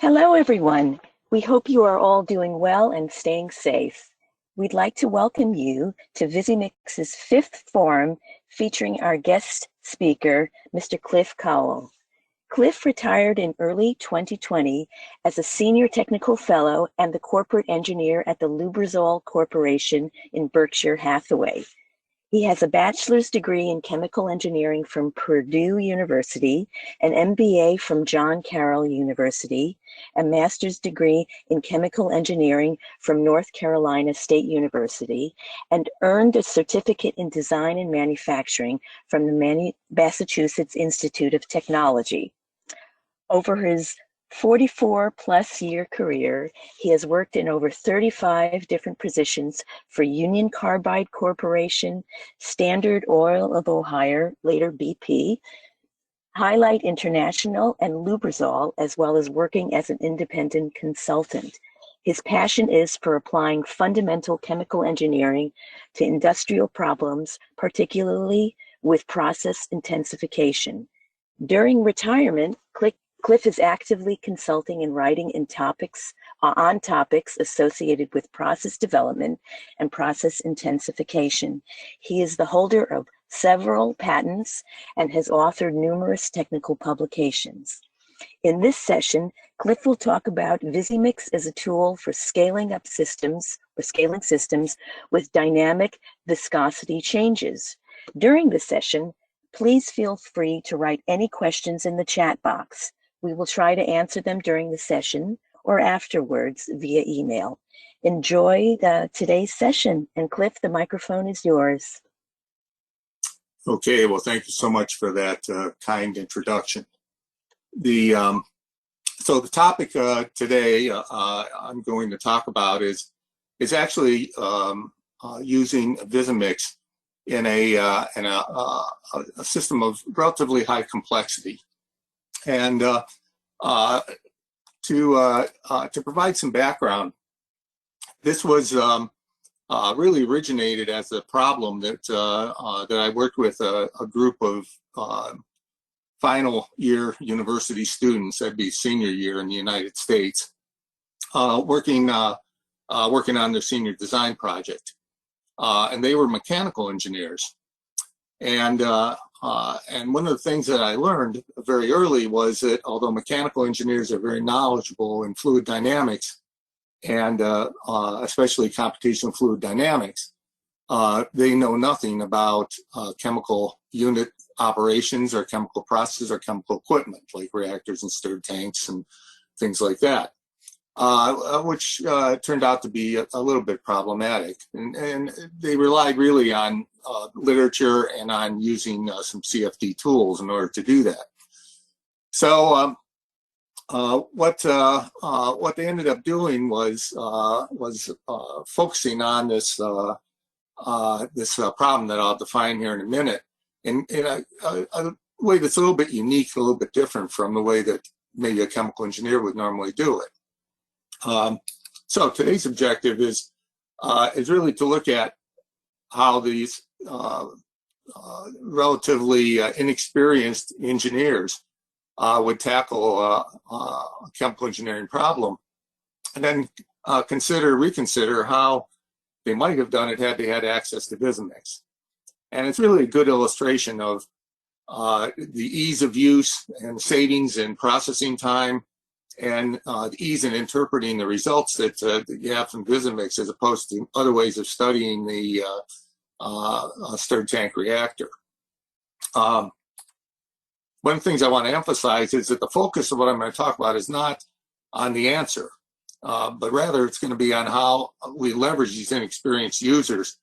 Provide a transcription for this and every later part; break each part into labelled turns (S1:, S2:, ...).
S1: Hello, everyone. We hope you are all doing well and staying safe. We'd like to welcome you to VisiMix's fifth forum featuring our guest speaker, Mr. Cliff Kowall. Cliff retired in early 2020 as a senior technical fellow and the corporate engineer at the Lubrizol Corporation in Berkshire Hathaway. He has a bachelor's degree in chemical engineering from Purdue University, an MBA from John Carroll University, a master's degree in chemical engineering from North Carolina State University, and earned a certificate in design and manufacturing from the Massachusetts Institute of Technology. Over his 44-plus year career, he has worked in over 35 different positions for Union Carbide Corporation, Standard Oil of Ohio, later BP, Highlight International, and Lubrizol, as well as working as an independent consultant. His passion is for applying fundamental chemical engineering to industrial problems, particularly with process intensification. During retirement, Cliff is actively consulting and writing on topics associated with process development and process intensification. He is the holder of several patents and has authored numerous technical publications. In this session, Cliff will talk about VisiMix as a tool for scaling systems with dynamic viscosity changes. During the session, please feel free to write any questions in the chat box. We will try to answer them during the session or afterwards via email. Enjoy today's session. And Cliff, the microphone is yours.
S2: Okay, well, thank you so much for that kind introduction. So the topic today I'm going to talk about is actually using VisiMix in a system of relatively high complexity. And to provide some background, this was really originated as a problem that I worked with a group of final year university students, that'd be senior year in the United States, working on their senior design project. And they were mechanical engineers. And one of the things that I learned very early was that although mechanical engineers are very knowledgeable in fluid dynamics, and especially computational fluid dynamics, they know nothing about chemical unit operations or chemical processes or chemical equipment like reactors and stirred tanks and things like that, which turned out to be a little bit problematic. And they relied really on literature and on using some CFD tools in order to do that. So what they ended up doing was focusing on this problem that I'll define here in a minute, in a way that's a little bit unique, a little bit different from the way that maybe a chemical engineer would normally do it. So today's objective is really to look at how these relatively inexperienced engineers would tackle a chemical engineering problem, and then reconsider how they might have done it had they had access to VisiMix. And it's really a good illustration of the ease of use and savings in processing time, and the ease in interpreting the results that you have from VisiMix as opposed to other ways of studying the stirred tank reactor. One of the things I want to emphasize is that the focus of what I'm going to talk about is not on the answer, but rather it's going to be on how we leverage these inexperienced users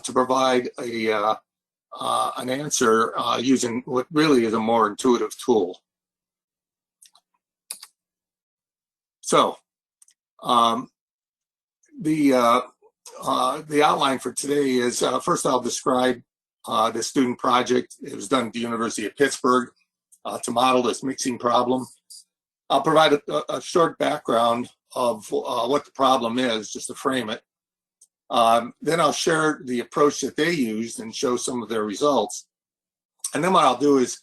S2: to provide an answer using what really is a more intuitive tool. So the outline for today is first I'll describe the student project. It was done at the University of Pittsburgh to model this mixing problem. I'll provide a short background of what the problem is, just to frame it. Then I'll share the approach that they used and show some of their results. And then what I'll do is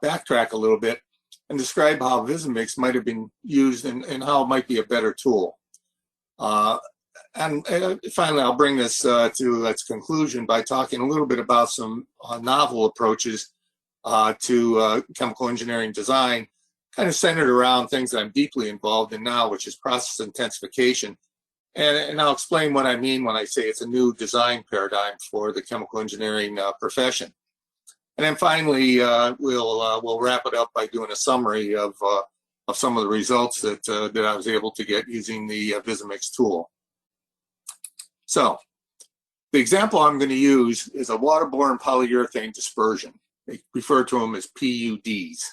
S2: backtrack a little bit and describe how VisiMix might have been used and how it might be a better tool. And finally, I'll bring this to its conclusion by talking a little bit about some novel approaches to chemical engineering design, kind of centered around things that I'm deeply involved in now, which is process intensification. And I'll explain what I mean when I say it's a new design paradigm for the chemical engineering profession. And then finally, we'll wrap it up by doing a summary of some of the results that I was able to get using the VisiMix tool. So the example I'm going to use is a waterborne polyurethane dispersion. They refer to them as PUDs.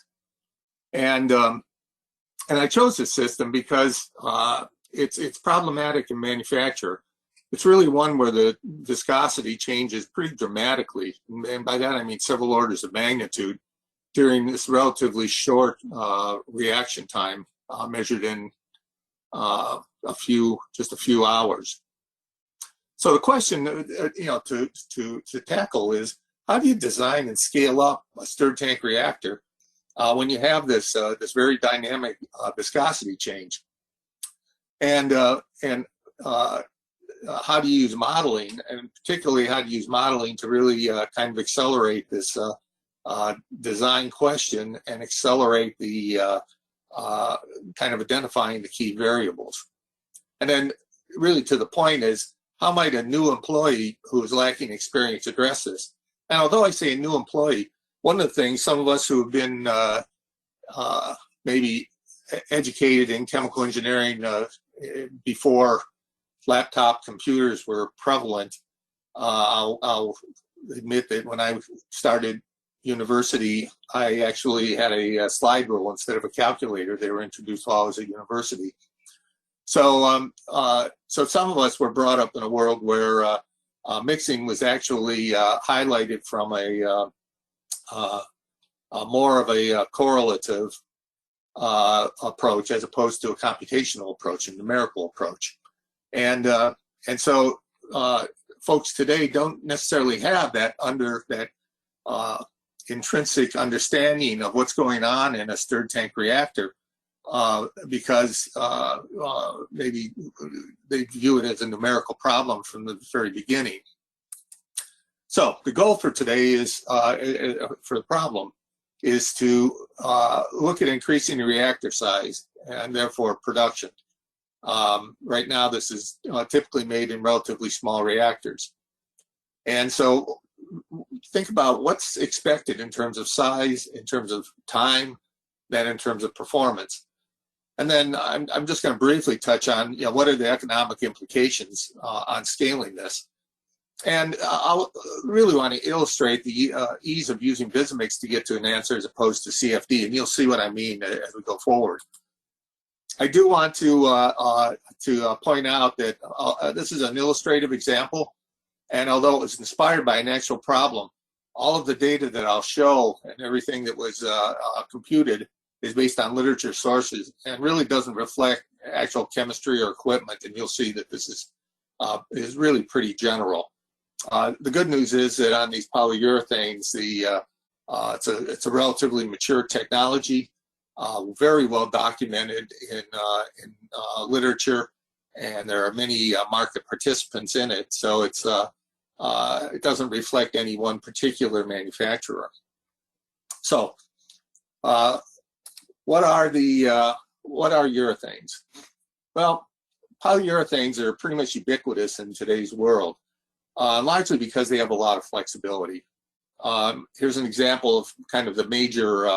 S2: And I chose this system because it's problematic in manufacture. It's really one where the viscosity changes pretty dramatically. And by that, I mean several orders of magnitude during this relatively short reaction time measured in just a few hours. So the question, to tackle is, how do you design and scale up a stirred tank reactor when you have this very dynamic viscosity change? And how do you use modeling, and particularly how do you use modeling to really kind of accelerate this design question and accelerate the kind of identifying the key variables? And then really to the point is, how might a new employee who is lacking experience address this? And although I say a new employee, one of the things, some of us who have been maybe educated in chemical engineering before laptop computers were prevalent, I'll admit that when I started university, I actually had a slide rule instead of a calculator. They were introduced while I was at university. So, so some of us were brought up in a world where mixing was actually highlighted from a more of a correlative approach as opposed to a computational approach, a numerical approach. And so folks today don't necessarily have that intrinsic understanding of what's going on in a stirred tank reactor. Because maybe they view it as a numerical problem from the very beginning. So the goal for today is, for the problem, is to look at increasing the reactor size and therefore production. Right now, this is typically made in relatively small reactors. And so think about what's expected in terms of size, in terms of time, then in terms of performance. And then I'm just going to briefly touch on, what are the economic implications on scaling this. And I'll really want to illustrate the ease of using VisiMix to get to an answer as opposed to CFD, and you'll see what I mean as we go forward. I do want to point out that this is an illustrative example, and although it was inspired by an actual problem, all of the data that I'll show and everything that was computed is based on literature sources and really doesn't reflect actual chemistry or equipment, and you'll see that this is really pretty general. The good news is that on these polyurethanes, it's a relatively mature technology, very well documented in literature, and there are many market participants in it. So it doesn't reflect any one particular manufacturer. So what are urethanes? Well, polyurethanes are pretty much ubiquitous in today's world, largely because they have a lot of flexibility. Here's an example of kind of the major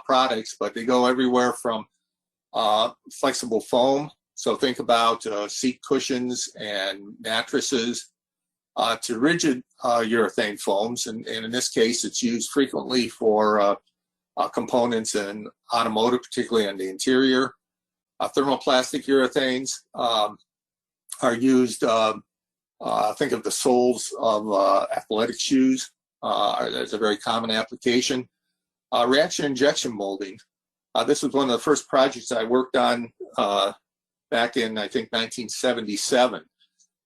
S2: products, but they go everywhere from flexible foam, so think about seat cushions and mattresses, to rigid urethane foams, and in this case it's used frequently for components in automotive, particularly on the interior. Thermoplastic urethanes are used, think of the soles of athletic shoes. That's a very common application. Reaction injection molding. This was one of the first projects I worked on back in, I think, 1977.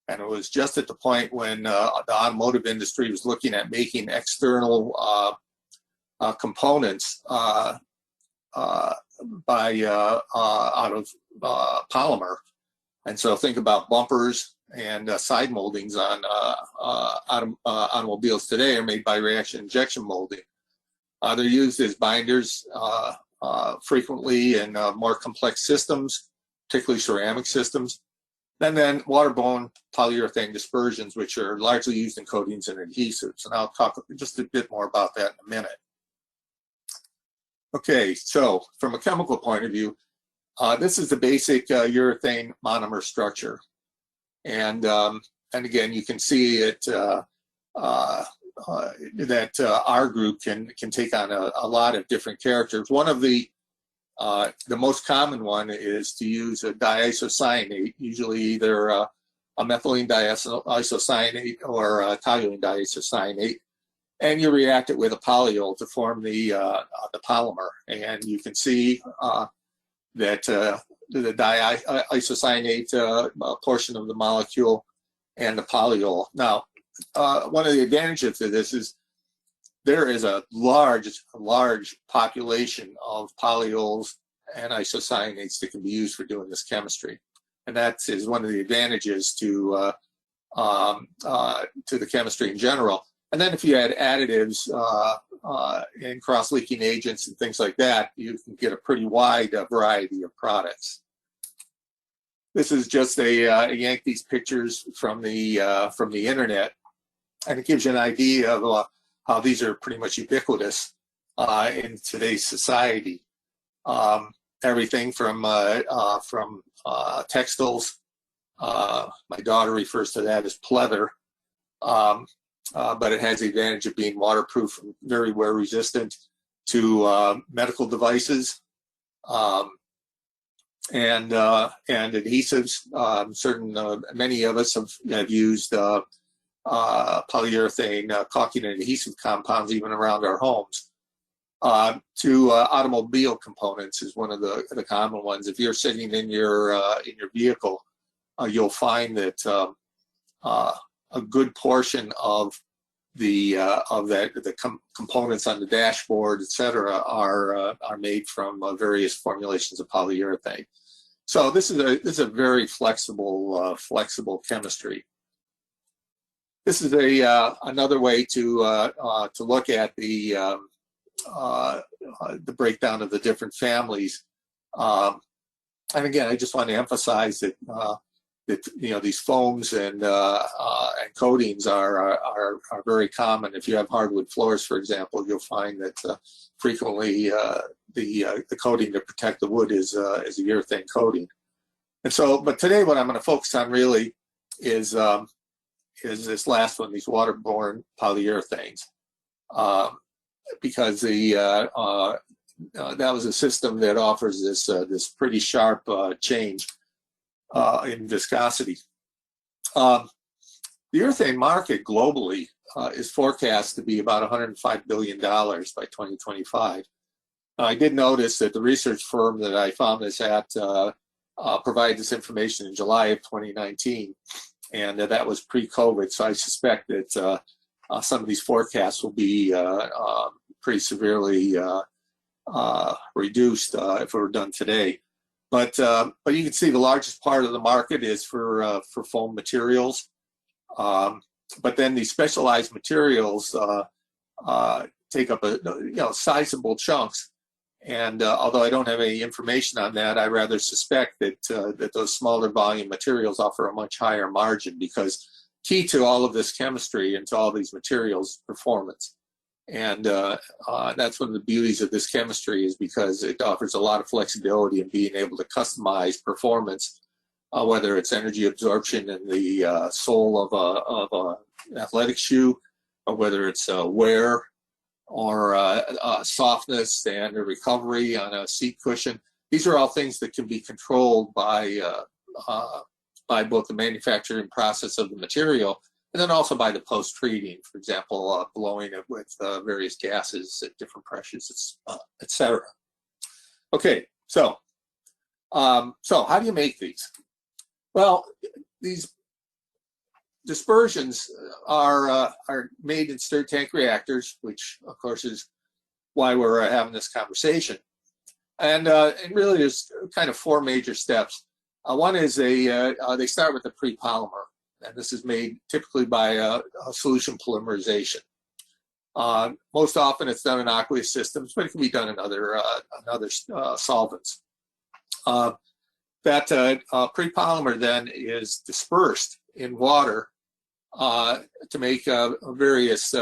S2: And it was just at the point when the automotive industry was looking at making external components out of polymer. And so think about bumpers and side moldings on automobiles today are made by reaction injection molding. They're used as binders frequently in more complex systems, particularly ceramic systems. And then waterborne polyurethane dispersions, which are largely used in coatings and adhesives. And I'll talk just a bit more about that in a minute. Okay, so from a chemical point of view, this is the basic urethane monomer structure. And again, you can see it that our group can take on a lot of different characters. One of the most common one is to use a diisocyanate, usually either a methylene diisocyanate or a toluene diisocyanate, and you react it with a polyol to form the polymer. And you can see that the diisocyanate portion of the molecule and the polyol. Now, one of the advantages of this is there is a large population of polyols and isocyanates that can be used for doing this chemistry, and that is one of the advantages to the chemistry in general. And then if you add additives and cross-leaking agents and things like that, you can get a pretty wide variety of products. This is just a yank these pictures from the internet, and it gives you an idea of how these are pretty much ubiquitous in today's society. Everything from textiles. My daughter refers to that as pleather, but it has the advantage of being waterproof and very wear resistant, to medical devices and adhesives. Many of us have used polyurethane caulking and adhesive compounds even around our homes. To automobile components is one of the common ones. If you're sitting in your vehicle, you'll find that a good portion of the components on the dashboard, etc., are made from various formulations of polyurethane. So this is a very flexible chemistry. This is another way to look at the breakdown of the different families. And again, I just want to emphasize that these foams and coatings are very common. If you have hardwood floors, for example, you'll find that frequently the coating to protect the wood is a urethane coating. And so, but today what I'm going to focus on really is this last one, these waterborne polyurethanes, because that was a system that offers this pretty sharp change in viscosity. The urethane market globally is forecast to be about $105 billion by 2025. I did notice that the research firm that I found this at provided this information in July of 2019, and that was pre-COVID, so I suspect that some of these forecasts will be pretty severely reduced if it were done today. But you can see the largest part of the market is for foam materials. But then these specialized materials take up sizable chunks. And although I don't have any information on that, I rather suspect that those smaller volume materials offer a much higher margin, because key to all of this chemistry and to all these materials is performance. And that's one of the beauties of this chemistry, is because it offers a lot of flexibility in being able to customize performance, whether it's energy absorption in the sole of an athletic shoe, or whether it's wear, or softness and a recovery on a seat cushion. These are all things that can be controlled by both the manufacturing process of the material, and then also by the post-treating, for example, blowing it with various gases at different pressures, etc. Okay, so how do you make these? Well, these dispersions are made in stirred tank reactors, which of course is why we're having this conversation. And really there's kind of four major steps. One is they start with the pre-polymer, and this is made typically by a solution polymerization. Most often it's done in aqueous systems, but it can be done in other solvents. That pre-polymer then is dispersed in water to make various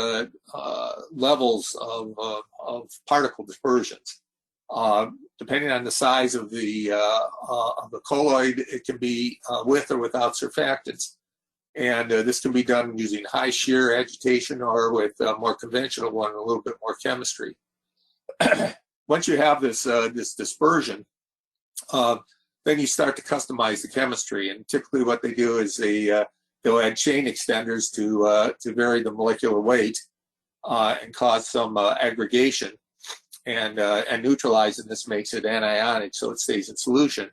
S2: levels of particle dispersions. Depending on the size of the colloid, it can be with or without surfactants. And this can be done using high shear agitation or with a more conventional one, a little bit more chemistry. Once you have this this dispersion, then you start to customize the chemistry. And typically what they do is they'll add chain extenders to vary the molecular weight and cause some aggregation and neutralize, and this makes it anionic, so it stays in solution.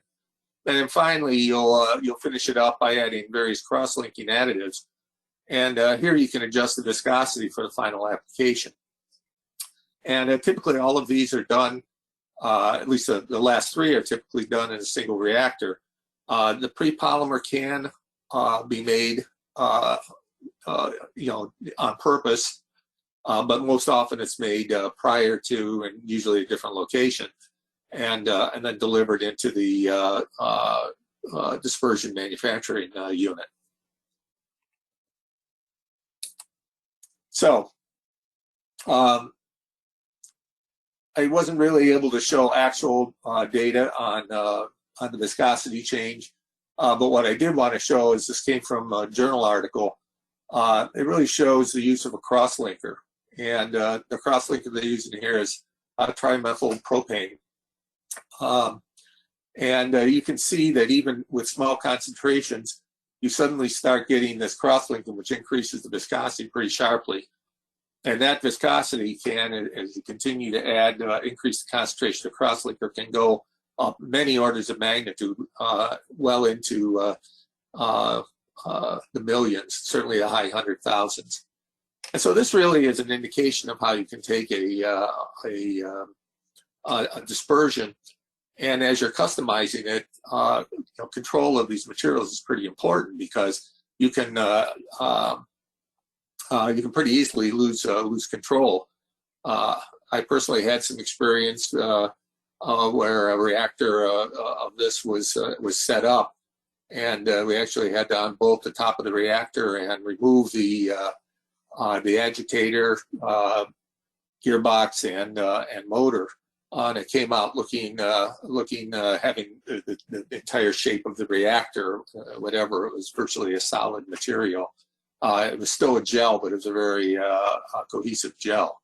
S2: And then finally, you'll finish it up by adding various cross-linking additives. And here you can adjust the viscosity for the final application. And typically all of these are done, at least the last three are typically done in a single reactor. The pre-polymer can be made, you know, on purpose, but most often it's made prior to, and usually a different location, and then delivered into the dispersion manufacturing unit. So I wasn't really able to show actual data on the viscosity change, but what I did want to show is this came from a journal article. It really shows the use of a cross-linker, and the cross-linker they're using here is trimethyl propane. You can see that even with small concentrations, you suddenly start getting this cross-linking, which increases the viscosity pretty sharply. And that viscosity can, as you continue to add, increase the concentration of cross-linker, can go up many orders of magnitude, well into the millions, certainly the high 100,000s. And so this really is an indication of how you can take a dispersion, and as you're customizing it, you know, control of these materials is pretty important, because you can pretty easily lose control. I personally had some experience where a reactor of this was set up, and we actually had to unbolt the top of the reactor and remove the agitator, gearbox, and motor. And it came out looking having the entire shape of the reactor, whatever. It was virtually a solid material. It was still a gel, but it was a very cohesive gel.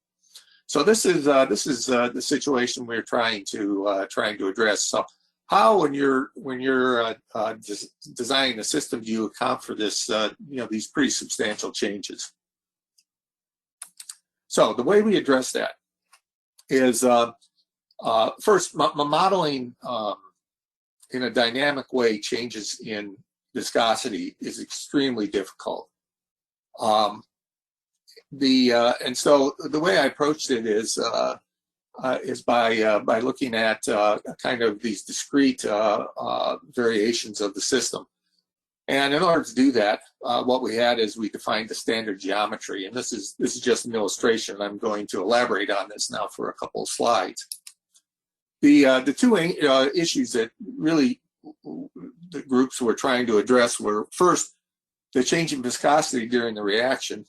S2: So this is the situation we're trying to address. So how, when you're designing a system, do you account for this, you know, these pretty substantial changes? So the way we address that is first, modeling in a dynamic way changes in viscosity is extremely difficult. And so the way I approached it is by looking at kind of these discrete variations of the system. And in order to do that, what we had is we defined the standard geometry, and this is just an illustration. I'm going to elaborate on this now for a couple of slides. The two issues that really the groups were trying to address were, first, the change in viscosity during the reaction,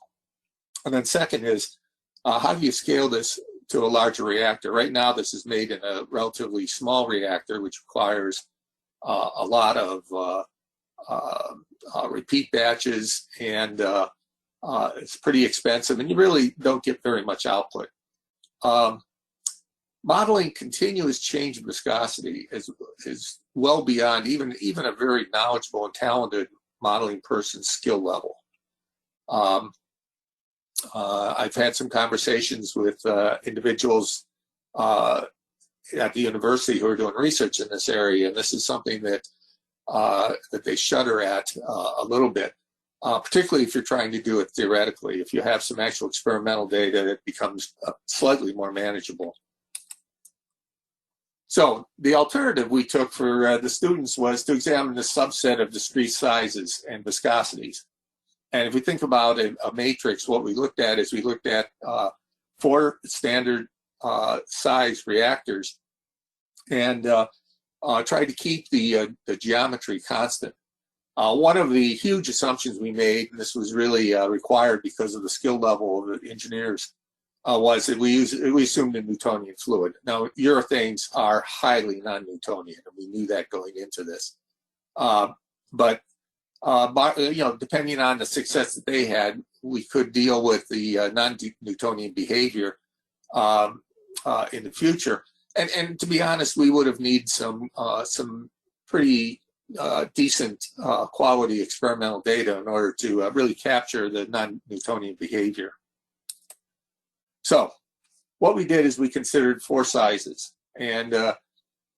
S2: and then second is how do you scale this to a larger reactor? Right now, this is made in a relatively small reactor, which requires a lot of repeat batches, and it's pretty expensive, and you really don't get very much output. Modeling continuous change in viscosity is well beyond even a very knowledgeable and talented modeling person's skill level. I've had some conversations with individuals at the university who are doing research in this area, and this is something that they shudder at a little bit, particularly if you're trying to do it theoretically. If you have some actual experimental data, it becomes slightly more manageable. So the alternative we took for the students was to examine the subset of discrete sizes and viscosities. And if we think about a matrix, what we looked at is we looked at 4 standard size reactors and tried to keep the geometry constant. One of the huge assumptions we made, and this was really required because of the skill level of the engineers, was that we assumed a Newtonian fluid. Now, urethanes are highly non-Newtonian, and we knew that going into this. But depending on the success that they had, we could deal with the non-Newtonian behavior in the future. And to be honest, we would have needed some pretty decent quality experimental data in order to really capture the non-Newtonian behavior. So what we did is we considered 4 sizes, and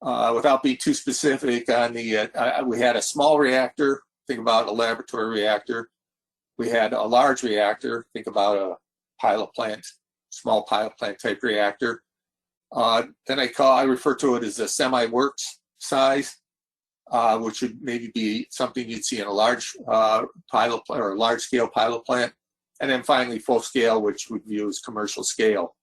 S2: without being too specific on the, we had a small reactor, think about a laboratory reactor. We had a large reactor, think about a pilot plant, small pilot plant type reactor. Then I refer to it as a semi-works size, which would maybe be something you'd see in a large pilot plant or a large scale pilot plant. And then finally full scale, which would view as commercial scale.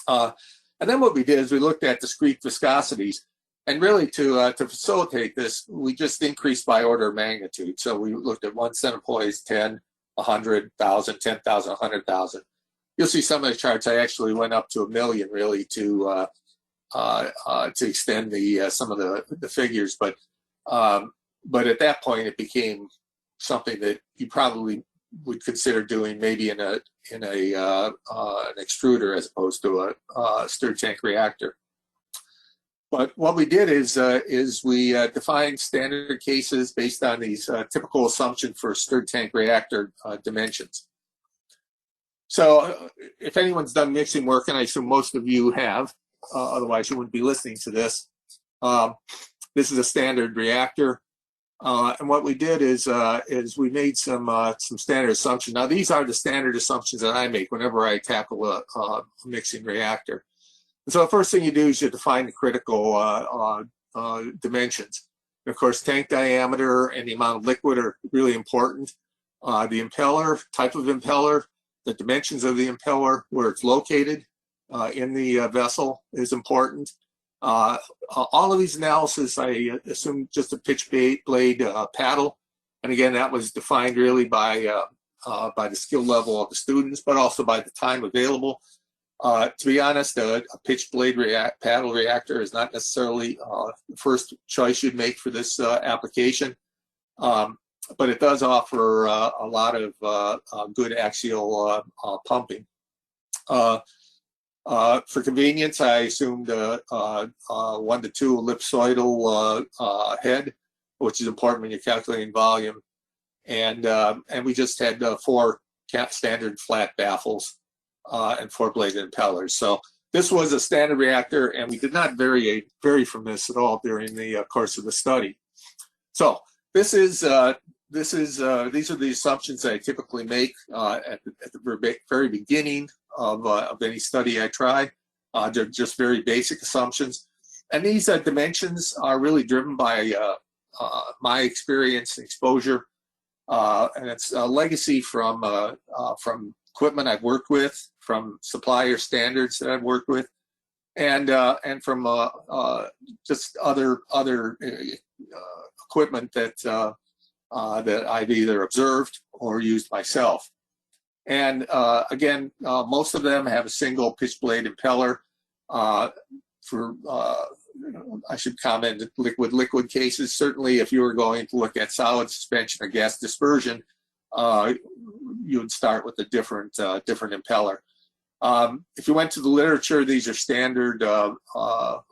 S2: And then what we did is we looked at discrete viscosities, and really to facilitate this, we just increased by order of magnitude. So we looked at 1 centipoise, 10, 100, 1,000, 10,000, 100,000. You'll see some of the charts I actually went up to 1 million really to extend the some of the figures, but at that point it became something that you probably would consider doing maybe in an extruder as opposed to a stirred tank reactor. But what we did is we defined standard cases based on these typical assumptions for stirred tank reactor dimensions. So if anyone's done mixing work, and I assume most of you have, otherwise you wouldn't be listening to this. This is a standard reactor. And what we did is we made some standard assumptions. Now these are the standard assumptions that I make whenever I tackle a mixing reactor. And so the first thing you do is you define the critical dimensions. And of course, tank diameter and the amount of liquid are really important. The impeller, type of impeller, the dimensions of the impeller, where it's located in the vessel is important. All of these analysis, I assume just a pitch blade paddle. And again, that was defined really by the skill level of the students, but also by the time available. To be honest, a pitch blade paddle reactor is not necessarily the first choice you'd make for this application. But it does offer a lot of good axial pumping. For convenience, I assumed 1 to 2 ellipsoidal head, which is important when you're calculating volume. And we just had 4 standard flat baffles and 4 bladed impellers. So this was a standard reactor, and we did not vary from this at all during the course of the study. So these are the assumptions that I typically make at the very beginning of any study I try. They're just very basic assumptions. And these dimensions are really driven by my experience and exposure. And it's a legacy from equipment I've worked with, from supplier standards that I've worked with, and from just other equipment that I've either observed or used myself. And again, most of them have a single pitch blade impeller. I should comment liquid cases. Certainly, if you were going to look at solid suspension or gas dispersion, you would start with a different impeller. If you went to the literature, these are standard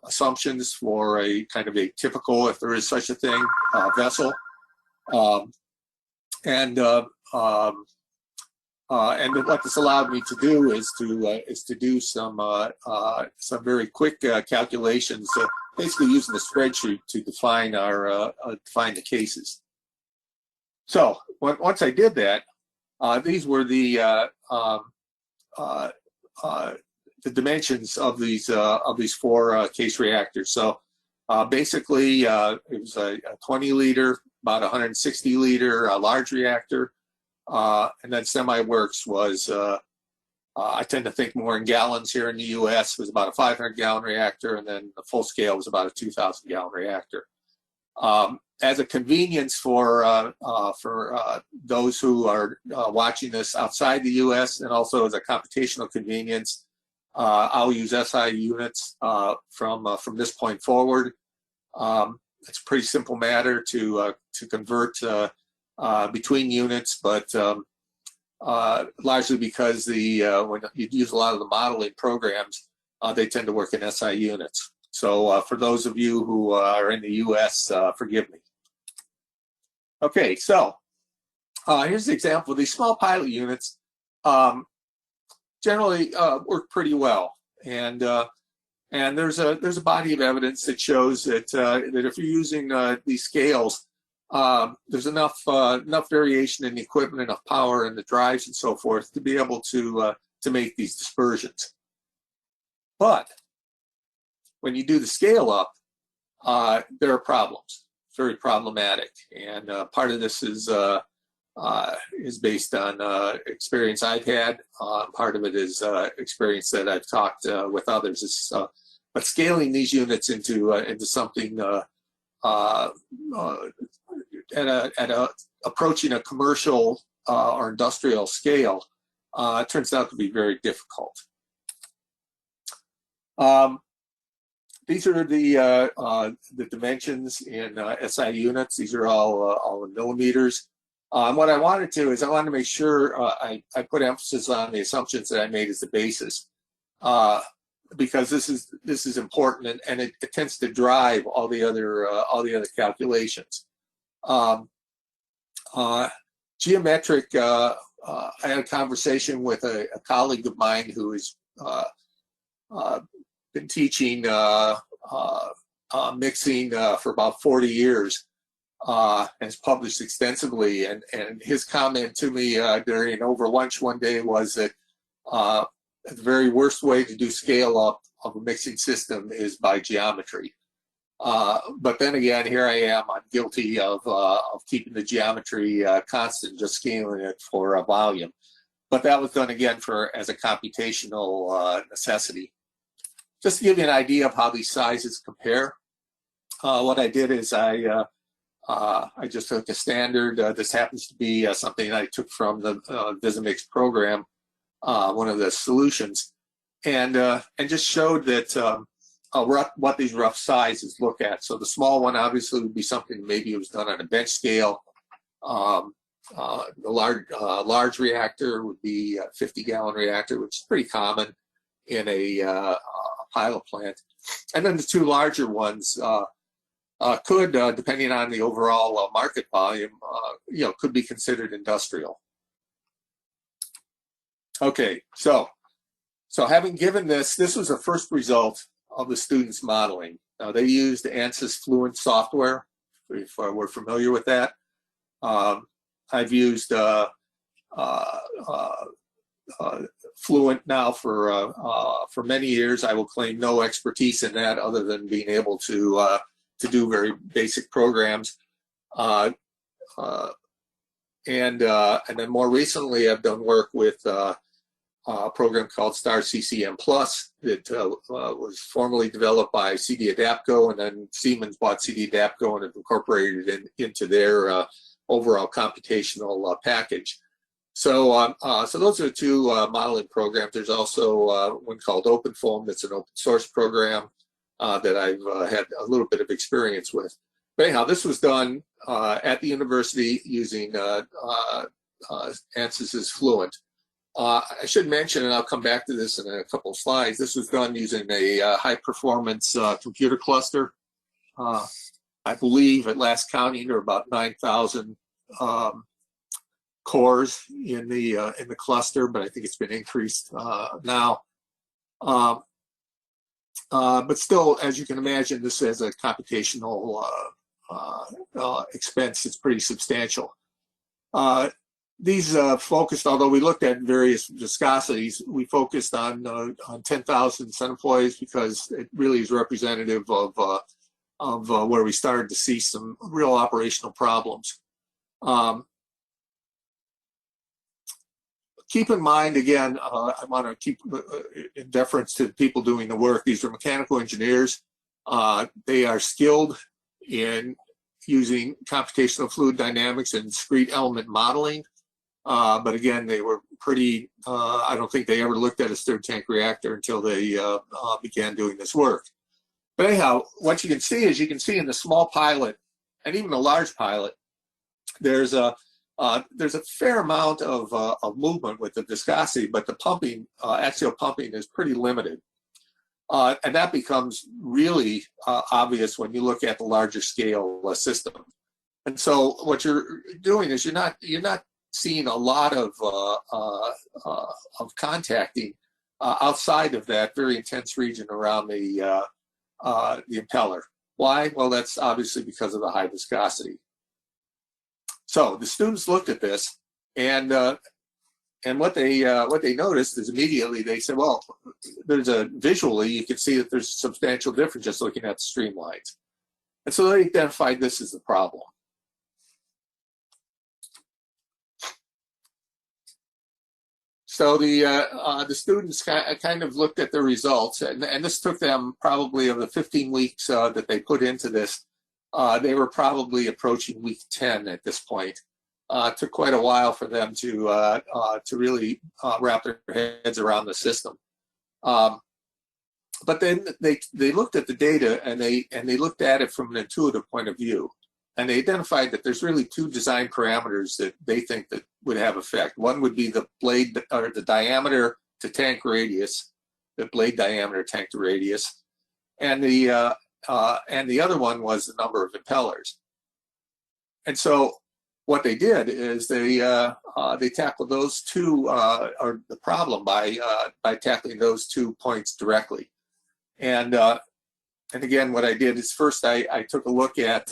S2: assumptions for a kind of a typical, if there is such a thing, vessel. And what this allowed me to do is to do some very quick calculations, basically using the spreadsheet to define the cases. So once I did that, these were the dimensions of these 4 case reactors. So Basically, it was a 20 liter, about 160 liter large reactor. And then semi-works was, I tend to think more in gallons here in the US, was about a 500 gallon reactor, and then the full scale was about a 2,000 gallon reactor. As a convenience for those who are watching this outside the US, and also as a computational convenience, I'll use SI units from this point forward. It's a pretty simple matter to convert between units, but largely because when you use a lot of the modeling programs, they tend to work in SI units. So for those of you who are in the US, forgive me. Okay, so here's the example. These small pilot units generally work pretty well, and there's a body of evidence that shows that that if you're using these scales, there's enough variation in the equipment, enough power in the drives and so forth to be able to make these dispersions. But when you do the scale up, there are problems. It's very problematic, and part of this is based on experience I've had. Part of it is experience that I've talked with others. But scaling these units into something approaching a commercial or industrial scale turns out to be very difficult. These are the dimensions in SI units. These are all in millimeters. What I wanted to is I wanted to make sure I put emphasis on the assumptions that I made as the basis, because this is important, and it tends to drive all the other calculations. Geometric. I had a conversation with a colleague of mine who has been teaching mixing for about 40 years. And has published extensively, and his comment to me during over lunch one day was that the very worst way to do scale up of a mixing system is by geometry. But then again, here I am, I'm guilty of keeping the geometry constant, just scaling it for volume. But that was done again as a computational necessity. Just to give you an idea of how these sizes compare, what I did is I just took a standard. This happens to be something I took from the VisiMix program, one of the solutions, and just showed that what these rough sizes look at. So the small one obviously would be something maybe it was done on a bench scale. The large reactor would be a 50-gallon reactor, which is pretty common in a pilot plant. And then the two larger ones could, depending on the overall market volume, could be considered industrial. Okay, so having given this was the first result of the students' modeling. Now they used ANSYS Fluent software, if we're familiar with that. I've used Fluent now for many years. I will claim no expertise in that other than being able to do very basic programs, and then more recently I've done work with a program called Star CCM Plus that was formerly developed by CD Adapco, and then Siemens bought CD Adapco and have incorporated it into their overall computational package. So those are two modeling programs. There's also one called OpenFoam that's an open source program that I've had a little bit of experience with. But anyhow, this was done at the university using ANSYS's Fluent. I should mention, and I'll come back to this in a couple of slides, this was done using a high-performance computer cluster. I believe at last counting there are about 9,000 cores in the cluster, but I think it's been increased now. But still, as you can imagine, this as a computational expense, it's pretty substantial. These focused, although we looked at various viscosities, we focused on 10,000 centipoise because it really is representative of where we started to see some real operational problems. Keep in mind, again, I want to keep in deference to the people doing the work. These are mechanical engineers. They are skilled in using computational fluid dynamics and discrete element modeling. But again, they were pretty, I don't think they ever looked at a stirred tank reactor until they began doing this work. But anyhow, what you can see is you can see in the small pilot and even the large pilot, there's a fair amount of movement with the viscosity, but the pumping, axial pumping is pretty limited. And that becomes really obvious when you look at the larger scale system. And so what you're doing is you're not seeing a lot of contacting outside of that very intense region around the impeller. Why? Well, that's obviously because of the high viscosity. So the students looked at this, and what they noticed is immediately they said, well, visually you can see that there's a substantial difference just looking at the streamlines. And so they identified this as the problem. So the students kind of looked at the results, and this took them probably of the 15 weeks that they put into this, they were probably approaching week 10 at this point. It took quite a while for them to really wrap their heads around the system. But then they looked at the data, and they looked at it from an intuitive point of view. And they identified that there's really two design parameters that they think that would have effect. One would be the blade, or the diameter to tank radius, the blade diameter tank to radius, and the other one was the number of impellers. And so what they did is they tackled those two, or the problem by tackling those 2 points directly. And again, what I did is first I took a look at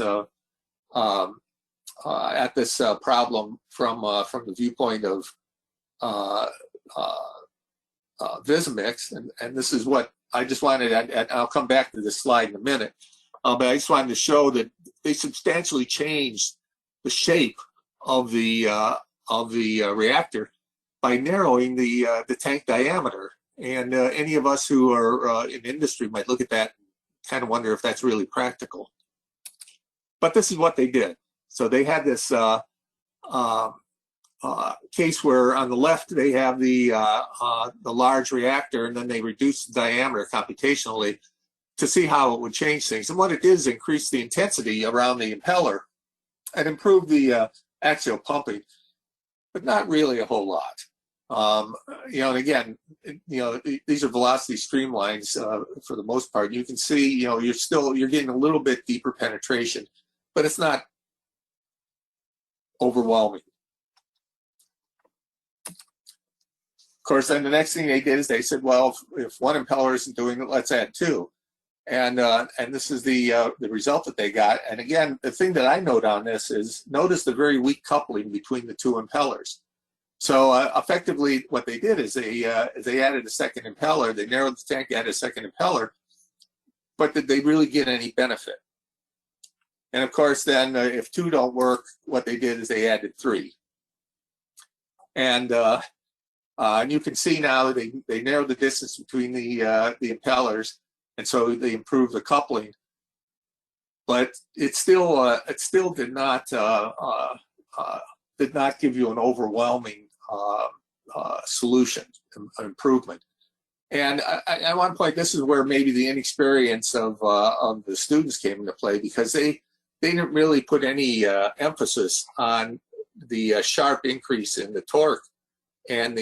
S2: this problem from the viewpoint of VisiMix, and this is what I just wanted. And I'll come back to this slide in a minute, but I just wanted to show that they substantially changed the shape of the reactor by narrowing the tank diameter. And any of us who are in industry might look at that and kind of wonder if that's really practical. But this is what they did. So they had this case where on the left they have the large reactor, and then they reduce the diameter computationally to see how it would change things. And what it did is increase the intensity around the impeller and improve the axial pumping, but not really a whole lot. And again, these are velocity streamlines for the most part. You can see, you're getting a little bit deeper penetration, but it's not overwhelming. Of course, then the next thing they did is they said, well, if one impeller isn't doing it, let's add two. And this is the result that they got. And again, the thing that I note on this is notice the very weak coupling between the two impellers. So effectively, what they did is they added a second impeller. They narrowed the tank, added a second impeller, but did they really get any benefit? And of course, then if two don't work, what they did is they added three. And you can see now they narrowed the distance between the impellers, and so they improved the coupling. But it still did not give you an overwhelming solution improvement. And I want to point, this is where maybe the inexperience of the students came into play, because they didn't really put any emphasis on the sharp increase in the torque and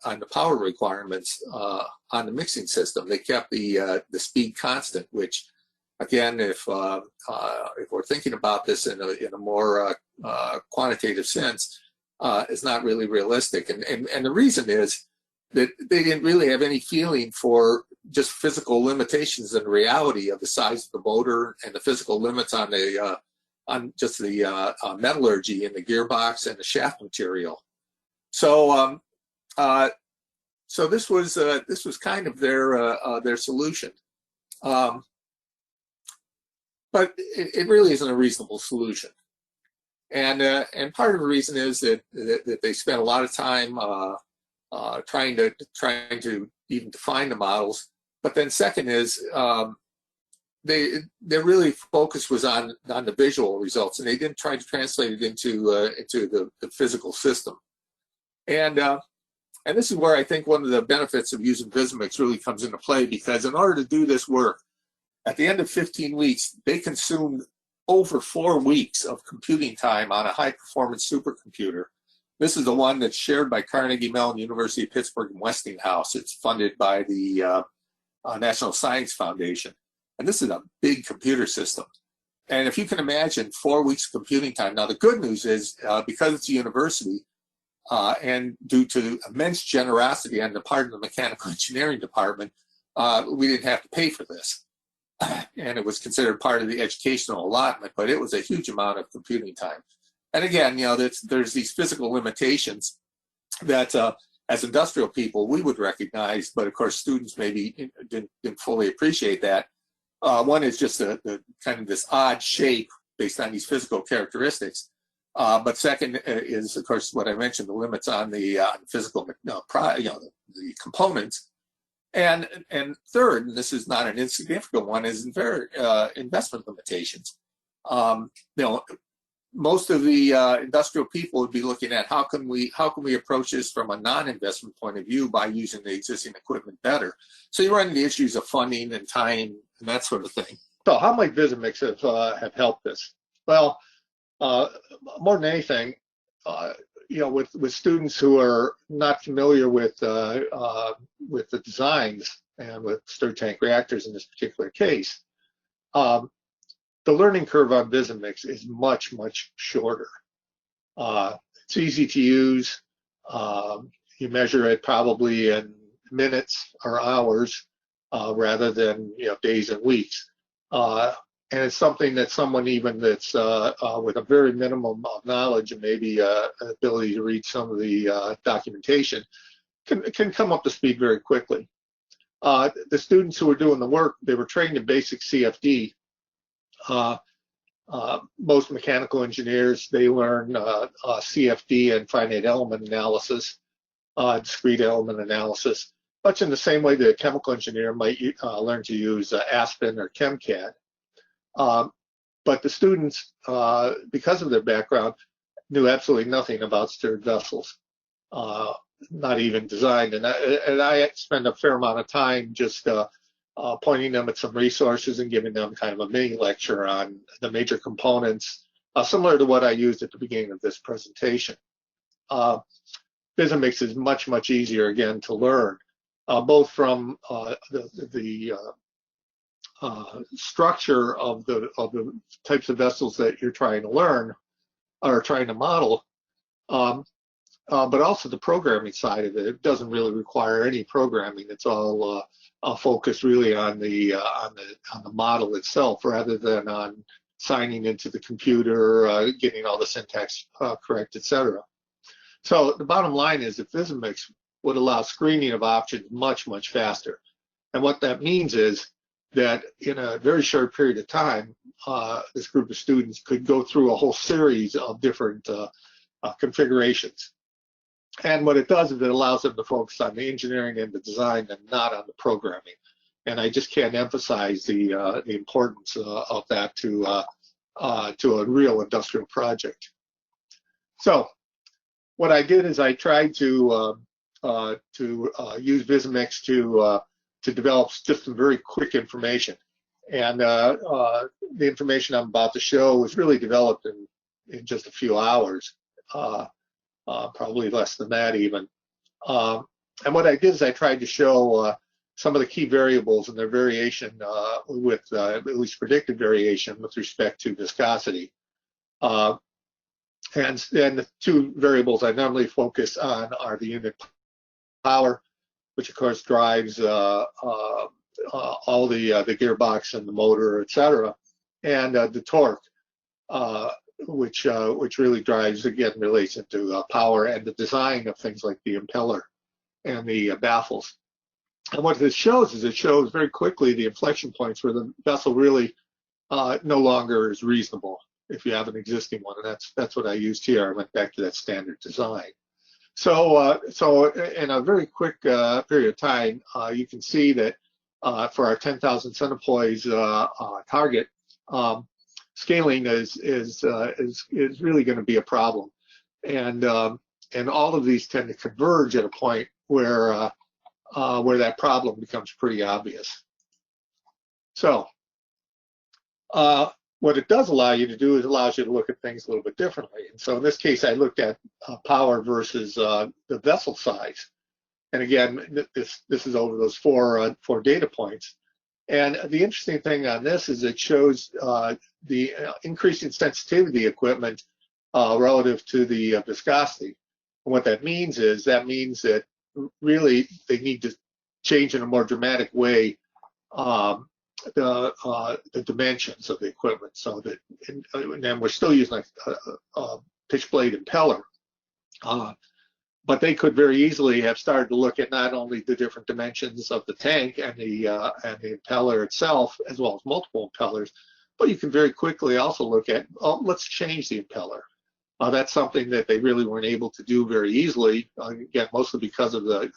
S2: on the power requirements on the mixing system. They kept the speed constant, which, again, if we're thinking about this in a more quantitative sense, is not really realistic. And the reason is that they didn't really have any feeling for just physical limitations and reality of the size of the motor and the physical limits on just the metallurgy in the gearbox and the shaft material. So so this was kind of their solution. but it really isn't a reasonable solution. And part of the reason is that they spent a lot of time trying to even define the models. But then second is their really focus was on the visual results, and they didn't try to translate it into the physical system. And this is where I think one of the benefits of using VisiMix really comes into play, because in order to do this work, at the end of 15 weeks, they consumed over 4 weeks of computing time on a high-performance supercomputer. This is the one that's shared by Carnegie Mellon, University of Pittsburgh, and Westinghouse. It's funded by the National Science Foundation. And this is a big computer system. And if you can imagine 4 weeks of computing time. Now, the good news is because it's a university, and due to immense generosity on the part of the mechanical engineering department, we didn't have to pay for this. And it was considered part of the educational allotment, but it was a huge amount of computing time. And again, you know, there's these physical limitations that as industrial people we would recognize, but of course students maybe didn't fully appreciate that. One is just the kind of this odd shape based on these physical characteristics. But second is, of course, what I mentioned, the limits on the physical, the components. And third, and this is not an insignificant one, is investment limitations. Most of the industrial people would be looking at how can we approach this from a non-investment point of view by using the existing equipment better. So you run into issues of funding and time and that sort of thing. So how might VisiMix have helped this? Well, more than anything, with students who are not familiar with the designs and with stir tank reactors in this particular case, the learning curve on VisiMix is much, much shorter. It's easy to use. You measure it probably in minutes or hours rather than days and weeks. And it's something that someone even that's with a very minimum of knowledge and maybe an ability to read some of the documentation can come up to speed very quickly. The students who were doing the work, they were trained in basic CFD. Most mechanical engineers, they learn CFD and finite element analysis, discrete element analysis, much in the same way that a chemical engineer might learn to use Aspen or ChemCAD. But the students, because of their background, knew absolutely nothing about stirred vessels, not even designed. And I spend a fair amount of time just pointing them at some resources and giving them kind of a mini lecture on the major components, similar to what I used at the beginning of this presentation. VisiMix is much, much easier, again, to learn, both from the structure of the types of vessels that you're trying to learn or trying to model, but also the programming side of it. It doesn't really require any programming. It's all focused really on the model itself, rather than on signing into the computer, getting all the syntax correct, etc. So the bottom line is that VisiMix would allow screening of options much, much faster. And what that means is that in a very short period of time, this group of students could go through a whole series of different configurations. And what it does is it allows them to focus on the engineering and the design and not on the programming. And I just can't emphasize the importance of that to a real industrial project. So what I did is I tried to use VisiMix to develop just some very quick information. And the information I'm about to show was really developed in just a few hours, probably less than that even. And what I did is I tried to show some of the key variables and their variation with at least predicted variation with respect to viscosity. And the two variables I normally focus on are the unit power, which of course drives all the gearbox and the motor, etc., and the torque, which really drives, again, relates into power and the design of things like the impeller and the baffles. And what this shows is it shows very quickly the inflection points where the vessel really no longer is reasonable if you have an existing one, and that's what I used here. I went back to that standard design. So in a very quick period of time, you can see that for our 10,000 centipoise target, scaling is really going to be a problem, and all of these tend to converge at a point where that problem becomes pretty obvious. So what it does allow you to do is allows you to look at things a little bit differently. And so in this case, I looked at power versus the vessel size. And again, this is over those four data points. And the interesting thing on this is it shows the increasing sensitivity of the equipment relative to the viscosity. And what that means is that really they need to change in a more dramatic way the dimensions of the equipment, so that, and then we're still using a pitch blade impeller, but they could very easily have started to look at not only the different dimensions of the tank and the impeller itself, as well as multiple impellers, but you can very quickly also look at, oh, let's change the impeller. That's something that they really weren't able to do very easily, again, mostly because of the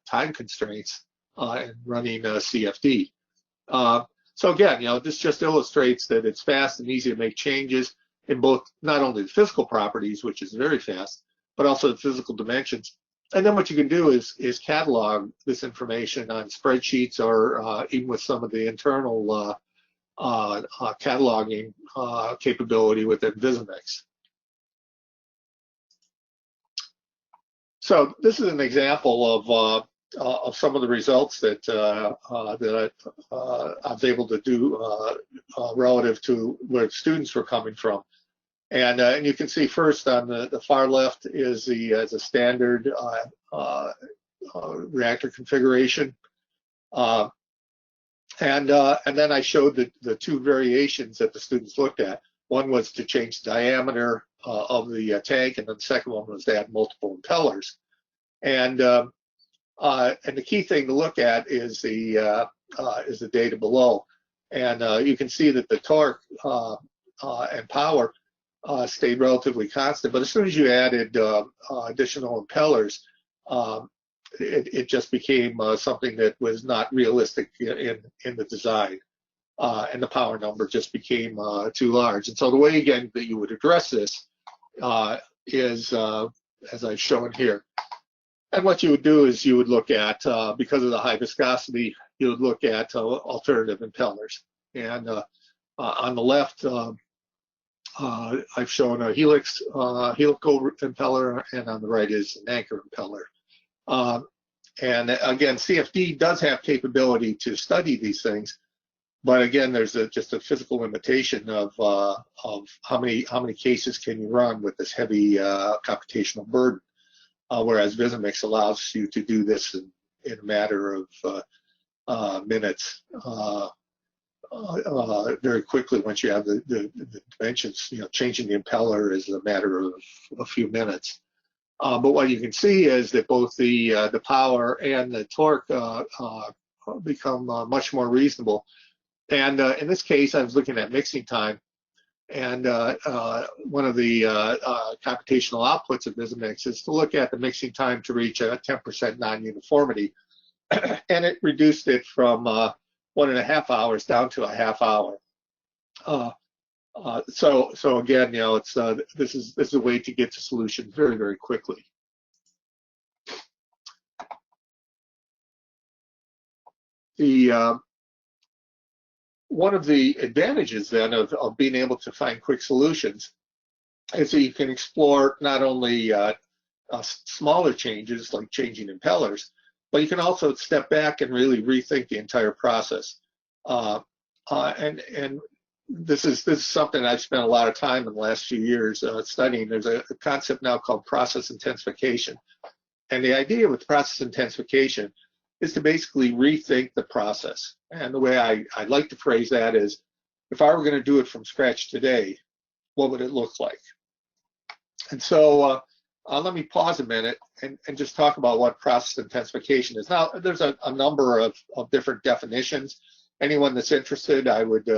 S2: time constraints and running CFD. So again, this just illustrates that it's fast and easy to make changes in both not only the physical properties, which is very fast, but also the physical dimensions. And then what you can do is catalog this information on spreadsheets or even with some of the internal cataloging capability within VisiMix. So this is an example of some of the results that I was able to do relative to where students were coming from, and you can see first on the far left is the standard reactor configuration, and then I showed the two variations that the students looked at. One was to change the diameter of the tank, and then the second one was to add multiple impellers. And the key thing to look at is the data below, and you can see that the torque and power stayed relatively constant. But as soon as you added additional impellers, it just became something that was not realistic in the design, and the power number just became too large. And so the way again that you would address this is as I've shown here. And what you would do is you would look at, because of the high viscosity, you would look at alternative impellers. And on the left, I've shown a helical impeller, and on the right is an anchor impeller. And again, CFD does have capability to study these things, but again, there's just a physical limitation of how many cases can you run with this heavy computational burden. Whereas VisiMix allows you to do this in a matter of minutes, very quickly once you have the dimensions. Changing the impeller is a matter of a few minutes. But what you can see is that both the power and the torque become much more reasonable. And in this case, I was looking at mixing time. And one of the computational outputs of VisiMix is to look at the mixing time to reach a 10% non-uniformity, and it reduced it from 1.5 hours down to a half hour. So again, this is a way to get to solutions very, very quickly. One of the advantages then of being able to find quick solutions is that you can explore not only smaller changes like changing impellers, but you can also step back and really rethink the entire process. And this is something I've spent a lot of time in the last few years studying. There's a concept now called process intensification, and the idea with process intensification is to basically rethink the process. And the way I like to phrase that is, if I were going to do it from scratch today, what would it look like? And so let me pause a minute and just talk about what process intensification is. Now, there's a number of different definitions. Anyone that's interested, I would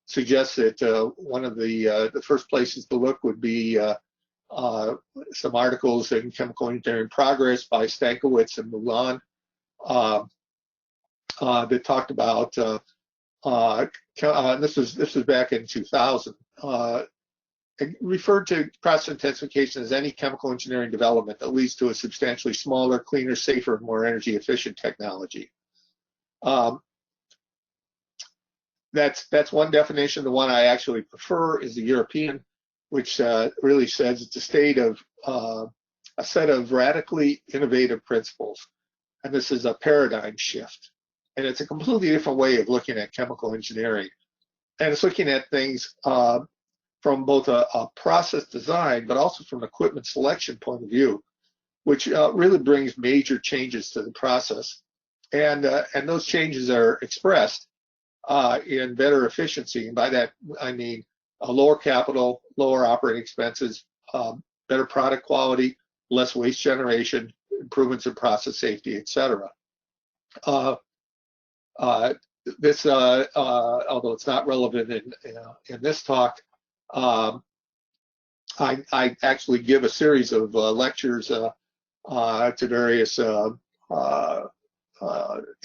S2: suggests that one of the first places to look would be some articles in Chemical Engineering Progress by Stankiewicz and Mulan that talked about this was back in 2000. It referred to process intensification as any chemical engineering development that leads to a substantially smaller, cleaner, safer, and more energy efficient technology. That's one definition. The one I actually prefer is the European, which really says it's a state of a set of radically innovative principles, and this is a paradigm shift. And it's a completely different way of looking at chemical engineering, and it's looking at things from both a process design, but also from an equipment selection point of view, which really brings major changes to the process, and those changes are expressed in better efficiency, and by that I mean lower capital, lower operating expenses, better product quality, less waste generation, improvements in process safety, etc. This, although it's not relevant in this talk, I actually give a series of lectures to various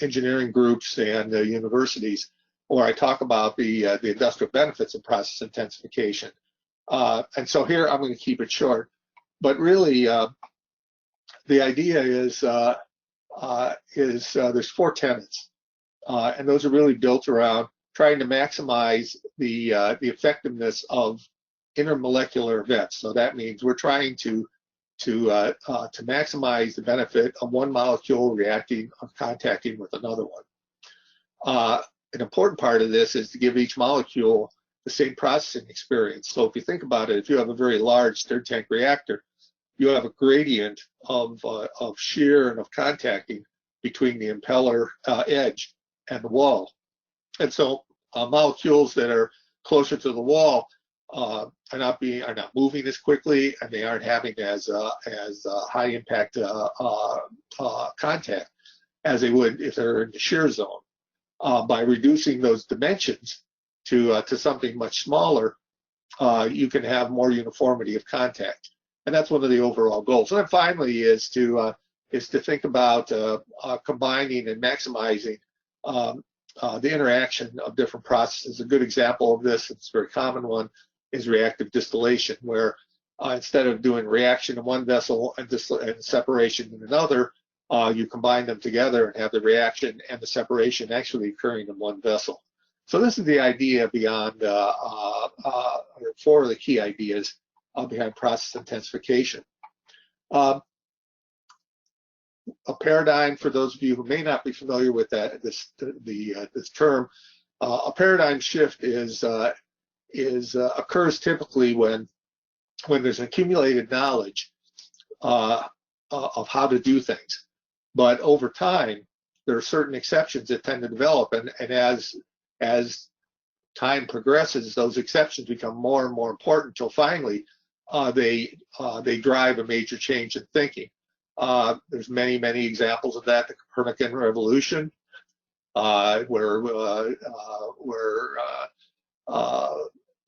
S2: engineering groups and universities, where I talk about the industrial benefits of process intensification. And so here I'm going to keep it short, but really the idea is there's 4 tenets, and those are really built around trying to maximize the effectiveness of intermolecular events. So that means we're trying to maximize the benefit of one molecule reacting or contacting with another one. An important part of this is to give each molecule the same processing experience. So if you think about it, if you have a very large stirred tank reactor, you have a gradient of shear and of contacting between the impeller edge and the wall. And so molecules that are closer to the wall are not moving as quickly, and they aren't having as high impact contact as they would if they're in the shear zone. By reducing those dimensions to something much smaller, you can have more uniformity of contact, and that's one of the overall goals. And then finally is to think about combining and maximizing the interaction of different processes. A good example of this, it's a very common one, is reactive distillation, where instead of doing reaction in one vessel and separation in another, you combine them together and have the reaction and the separation actually occurring in one vessel. So this is the idea beyond 4 of the key ideas behind process intensification. A paradigm, for those of you who may not be familiar with this term, a paradigm shift occurs typically when there's accumulated knowledge of how to do things. But over time, there are certain exceptions that tend to develop, and as time progresses, those exceptions become more and more important until finally they drive a major change in thinking. There's many examples of that. The Copernican revolution, where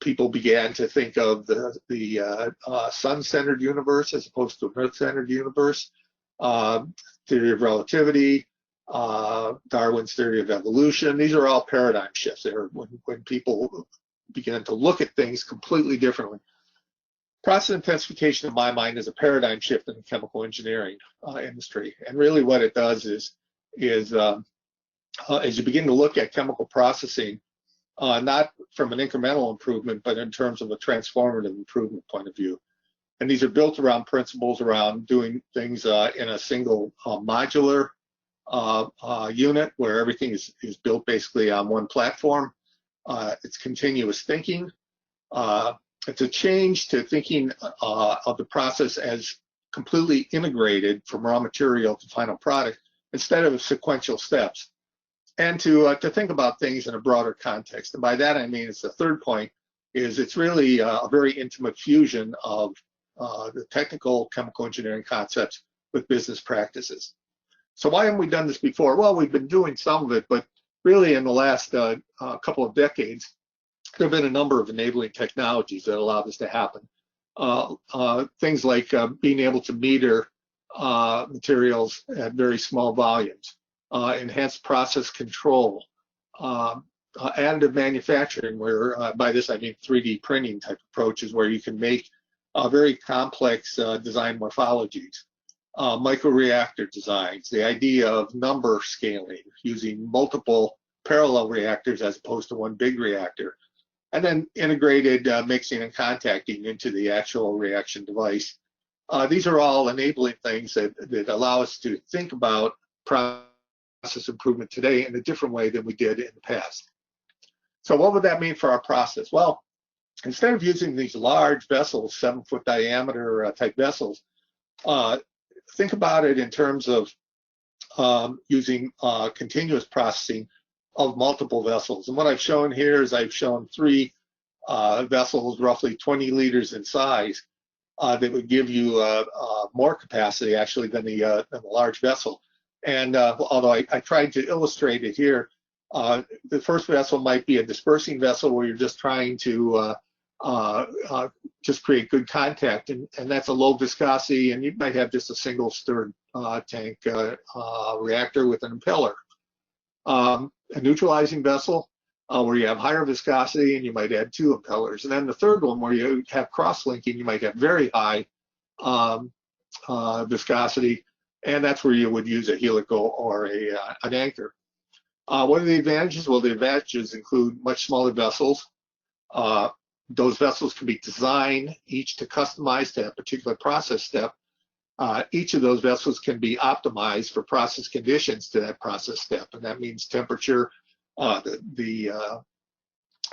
S2: people began to think of the sun-centered universe as opposed to an earth-centered universe. Theory of relativity, Darwin's theory of evolution. These are all paradigm shifts. They're when people begin to look at things completely differently. Process intensification, in my mind, is a paradigm shift in the chemical engineering industry. And really what it does is as you begin to look at chemical processing, not from an incremental improvement, but in terms of a transformative improvement point of view. And these are built around principles around doing things in a single modular unit where everything is built basically on one platform. It's continuous thinking. It's a change to thinking of the process as completely integrated from raw material to final product instead of sequential steps. And to think about things in a broader context. And by that I mean, it's the third point, is it's really a very intimate fusion of the technical chemical engineering concepts with business practices. So why haven't we done this before? Well, we've been doing some of it, but really in the last couple of decades, there have been a number of enabling technologies that allow this to happen. Things like being able to meter materials at very small volumes, enhanced process control, additive manufacturing, where by this I mean 3D printing type approaches where you can make very complex design morphologies, microreactor designs, the idea of number scaling using multiple parallel reactors as opposed to one big reactor, and then integrated mixing and contacting into the actual reaction device. These are all enabling things that allow us to think about process improvement today in a different way than we did in the past. So what would that mean for our process? Well, instead of using these large vessels, 7-foot diameter type vessels, think about it in terms of using continuous processing of multiple vessels. And what I've shown here is I've shown 3 vessels, roughly 20 liters in size, that would give you more capacity actually than the large vessel. And although I tried to illustrate it here, the first vessel might be a dispersing vessel where you're just trying to just create good contact, and that's a low viscosity, and you might have just a single stirred tank reactor with an impeller. A neutralizing vessel where you have higher viscosity and you might add 2 impellers. And then the third one where you have cross-linking, you might have very high viscosity, and that's where you would use a helical or an anchor. What are the advantages? Well, the advantages include much smaller vessels. Those vessels can be designed each to customize to a particular process step. Each of those vessels can be optimized for process conditions to that process step, and that means temperature, the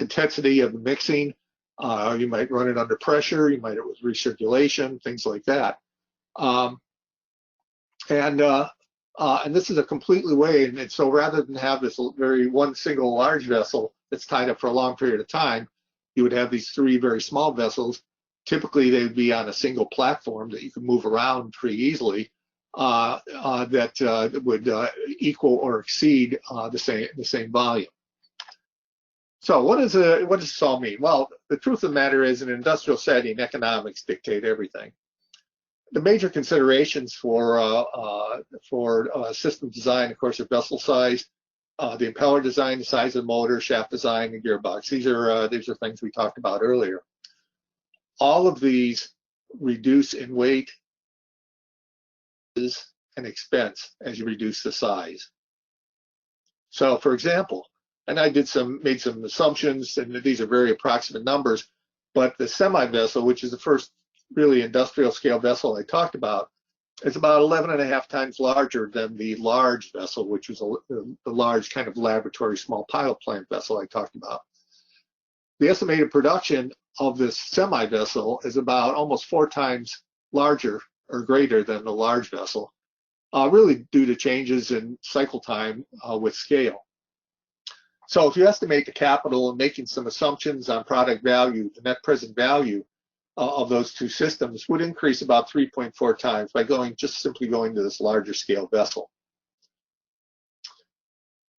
S2: intensity of the mixing. You might run it under pressure, you might it with recirculation, things like that. And this is a completely way, and so rather than have this one single large vessel that's tied up for a long period of time, you would have these 3 very small vessels. Typically, they would be on a single platform that you can move around pretty easily, that would equal or exceed the same volume. So what does this all mean? Well, the truth of the matter is, in an industrial setting, economics dictate everything. The major considerations for system design, of course, are vessel size, the impeller design, the size of the motor, shaft design, and gearbox. These are things we talked about earlier. All of these reduce in weight and expense as you reduce the size. So, for example, and I made some assumptions, and these are very approximate numbers, but the semi-vessel, which is the first really industrial scale vessel I talked about, is about 11.5 times larger than the large vessel, which was the large kind of laboratory small pilot plant vessel I talked about. The estimated production of this semi-vessel is about almost 4 times larger or greater than the large vessel, really due to changes in cycle time with scale. So if you estimate the capital and making some assumptions on product value, the net present value of those 2 systems would increase about 3.4 times by simply going to this larger scale vessel.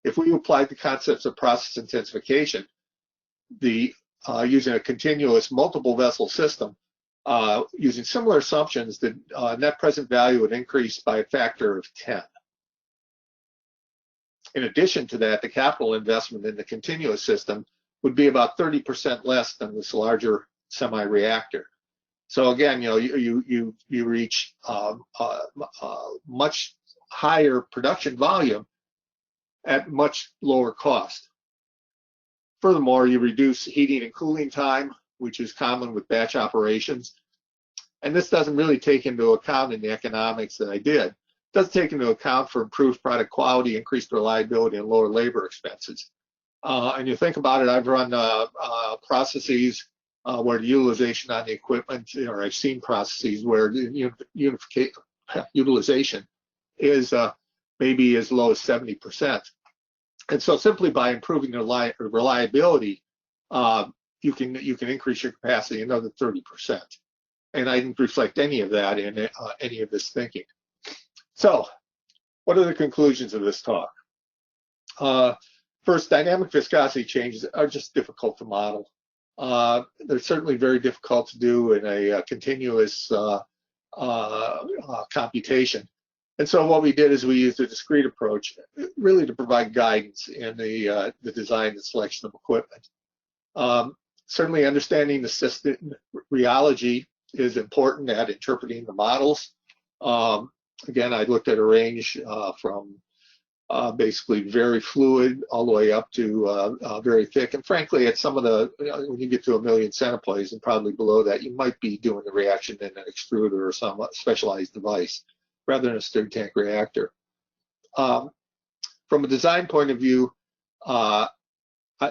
S2: If we applied the concepts of process intensification, using a continuous multiple vessel system, using similar assumptions, the net present value would increase by a factor of 10. In addition to that, the capital investment in the continuous system would be about 30% less than this larger semi-reactor. So again, you reach much higher production volume at much lower cost. Furthermore, you reduce heating and cooling time, which is common with batch operations. And this doesn't really take into account in the economics that I did. It does take into account for improved product quality, increased reliability, and lower labor expenses. And you think about it, I've run processes where the utilization on the equipment, or I've seen processes where the utilization is maybe as low as 70%. And so simply by improving the reliability, you can increase your capacity another 30%. And I didn't reflect any of that in any of this thinking. So what are the conclusions of this talk? First, dynamic viscosity changes are just difficult to model. They're certainly very difficult to do in a continuous computation. And so what we did is we used a discrete approach, really to provide guidance in the design and selection of equipment. Certainly understanding the system rheology is important at interpreting the models. Again, I looked at a range from basically very fluid all the way up to very thick. And frankly, at some of the, when you get to 1 million centipoise and probably below that, you might be doing the reaction in an extruder or some specialized device rather than a stirred tank reactor. From a design point of view, at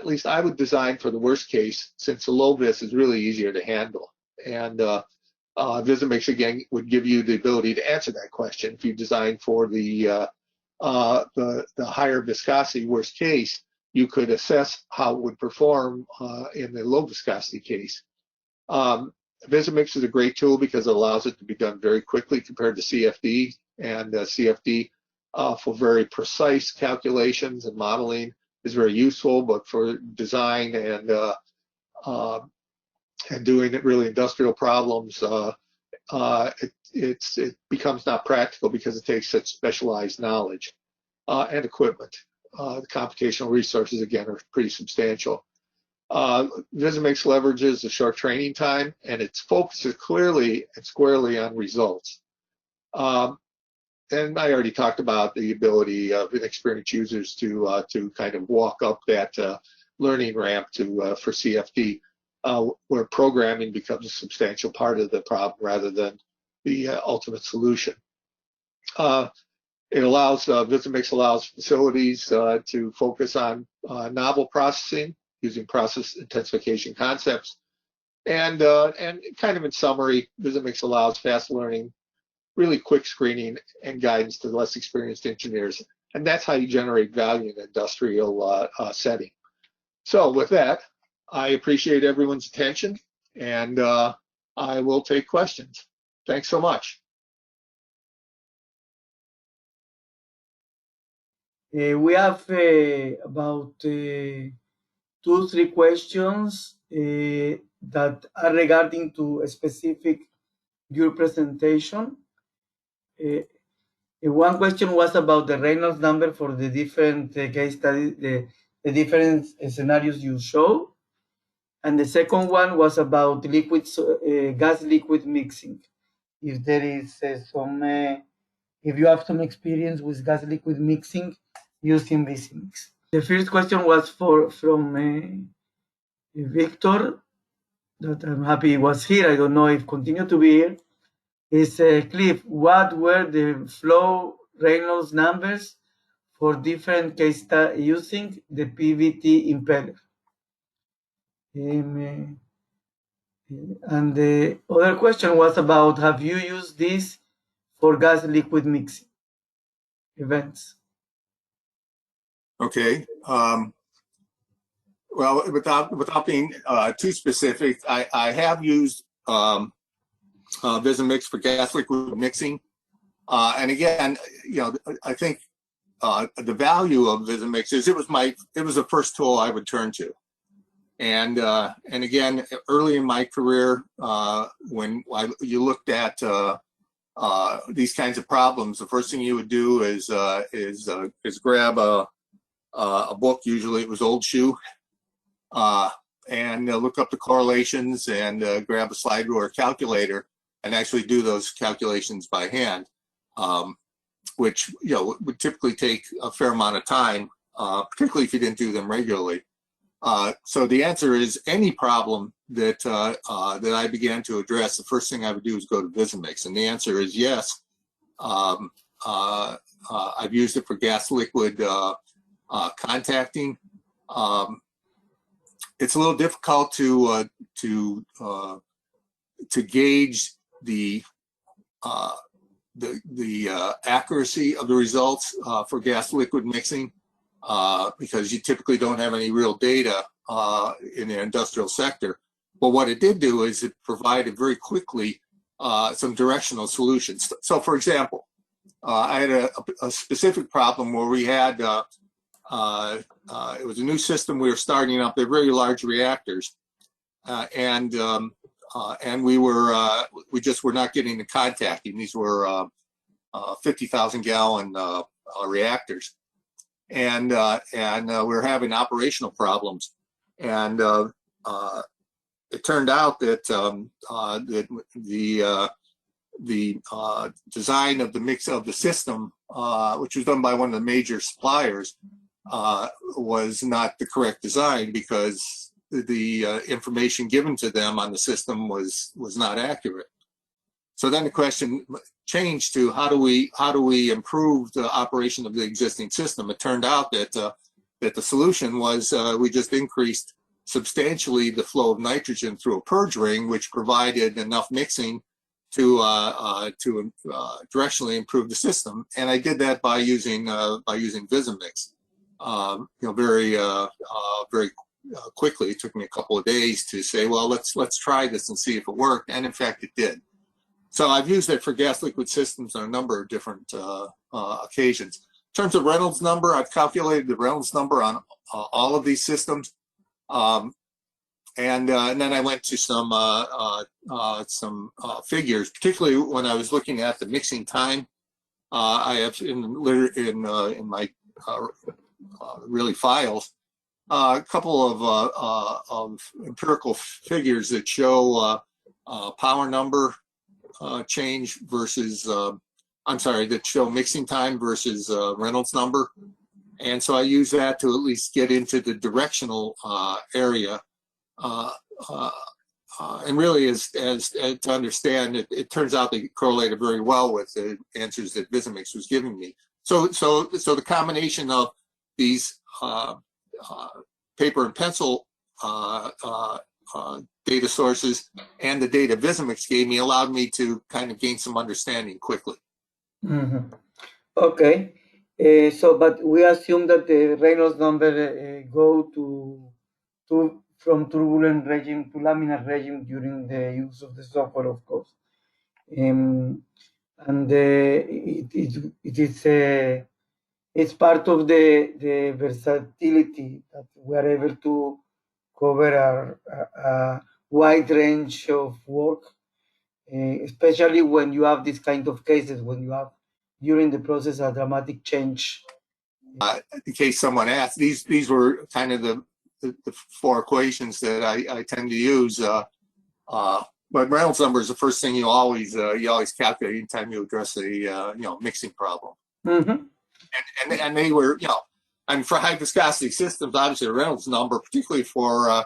S2: least I would design for the worst case, since the low vis is really easier to handle. And VisiMix, again, would give you the ability to answer that question. If you design for the higher viscosity worst case, you could assess how it would perform in the low viscosity case. VisiMix is a great tool because it allows it to be done very quickly compared to CFD, and CFD for very precise calculations and modeling is very useful, but for design and doing really industrial problems, it becomes not practical because it takes such specialized knowledge and equipment. The computational resources, again, are pretty substantial. VisiMix leverages the short training time, and it focuses clearly and squarely on results. And I already talked about the ability of inexperienced users to kind of walk up that learning ramp for CFD, where programming becomes a substantial part of the problem rather than the ultimate solution. It allows, VisiMix allows facilities to focus on novel processing using process intensification concepts. And kind of in summary, VisiMix allows fast learning, really quick screening and guidance to less experienced engineers. And that's how you generate value in an industrial setting. So with that, I appreciate everyone's attention, and I will take questions. Thanks so much.
S3: We have about 2-3 questions that are regarding to a specific your presentation. One question was about the Reynolds number for the different case studies, the different scenarios you show. And the second one was about gas-liquid mixing. If there is if you have some experience with gas-liquid mixing using VisiMix. The first question was from Victor, that I'm happy was here. I don't know if continue to be here. Is Cliff, what were the flow Reynolds numbers for different case studies using the PVT impeller? And the other question was about, have you used this for gas liquid mixing events?
S2: Okay. Well, without being too specific, I have used VisiMix for gas liquid mixing, and again, I think the value of VisiMix is it was the first tool I would turn to, and again, early in my career, when you looked at these kinds of problems, the first thing you would do is grab a book. Usually it was Old Shoe. And look up the correlations and grab a slide rule or calculator and actually do those calculations by hand, which would typically take a fair amount of time, particularly if you didn't do them regularly. So the answer is any problem that that I began to address, the first thing I would do is go to VisiMix, and the answer is yes. I've used it for gas liquid contacting. It's a little difficult to gauge the accuracy of the results for gas liquid mixing because you typically don't have any real data in the industrial sector. But what it did do is it provided very quickly some directional solutions. So, for example, I had a specific problem where we had it was a new system we were starting up. They're very large reactors, and we just were not getting the contacting. These were 50,000 gallon reactors, and we were having operational problems, and it turned out that the design of the mix of the system, which was done by one of the major suppliers, was not the correct design, because the information given to them on the system was not accurate. So then the question changed to how do we improve the operation of the existing system? It turned out that the solution was we just increased substantially the flow of nitrogen through a purge ring, which provided enough mixing to directionally improve the system. And I did that by using VisiMix. Very quickly. It took me a couple of days to say, well, let's try this and see if it worked, and in fact it did. So I've used it for gas liquid systems on a number of different occasions. In terms of Reynolds number, I've calculated the Reynolds number on all of these systems, and then I went to some figures, particularly when I was looking at the mixing time. I have in my really files a couple of empirical figures that show power number change versus that show mixing time versus Reynolds number, and so I use that to at least get into the directional area, and really as to understand it. It turns out they correlated very well with the answers that VisiMix was giving me. So the combination of these paper and pencil data sources and the data VisiMix gave me allowed me to kind of gain some understanding quickly.
S3: Mm-hmm. Okay, but we assume that the Reynolds number go from turbulent regime to laminar regime during the use of the software, of course, and it's part of the versatility that we are able to cover a wide range of work, especially when you have these kind of cases, when you have during the process a dramatic change.
S2: In case someone asked, these were kind of the four equations that I tend to use. But Reynolds number is the first thing you always calculate anytime you address a mixing problem.
S3: Mm-hmm.
S2: And they were, and for high viscosity systems, obviously the Reynolds number, particularly for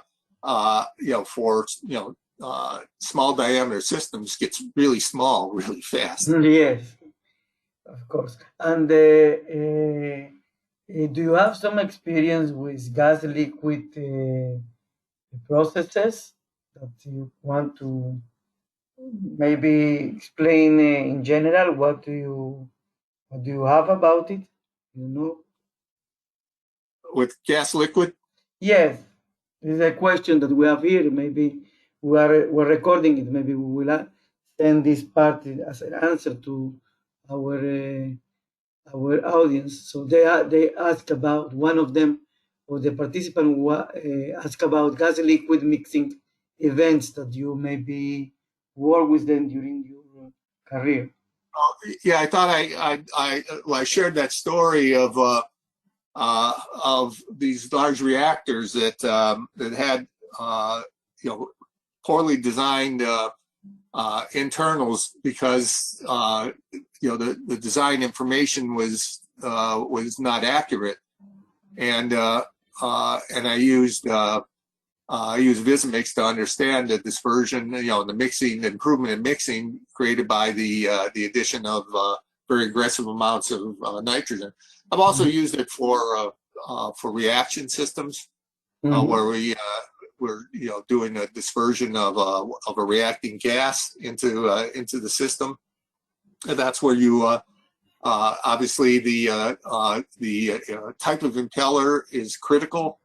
S2: small diameter systems, gets really small really fast.
S3: Yes, of course. And do you have some experience with gas liquid processes that you want to maybe explain in general? What do you have about it?
S2: With gas liquid?
S3: Yes, this is a question that we have here. Maybe we're recording it. Maybe we will send this part as an answer to our audience. So they ask about, one of them, or the participant ask about gas liquid mixing events that you maybe work with them during your career.
S2: Yeah, I thought I shared that story of these large reactors that had poorly designed internals, because the design information was not accurate, and I used VisiMix to understand the dispersion, the mixing, the improvement in mixing created by the addition of very aggressive amounts of nitrogen. I've also used it for reaction systems, where we're doing a dispersion of a reacting gas into the system, and that's where you obviously the type of impeller is critical,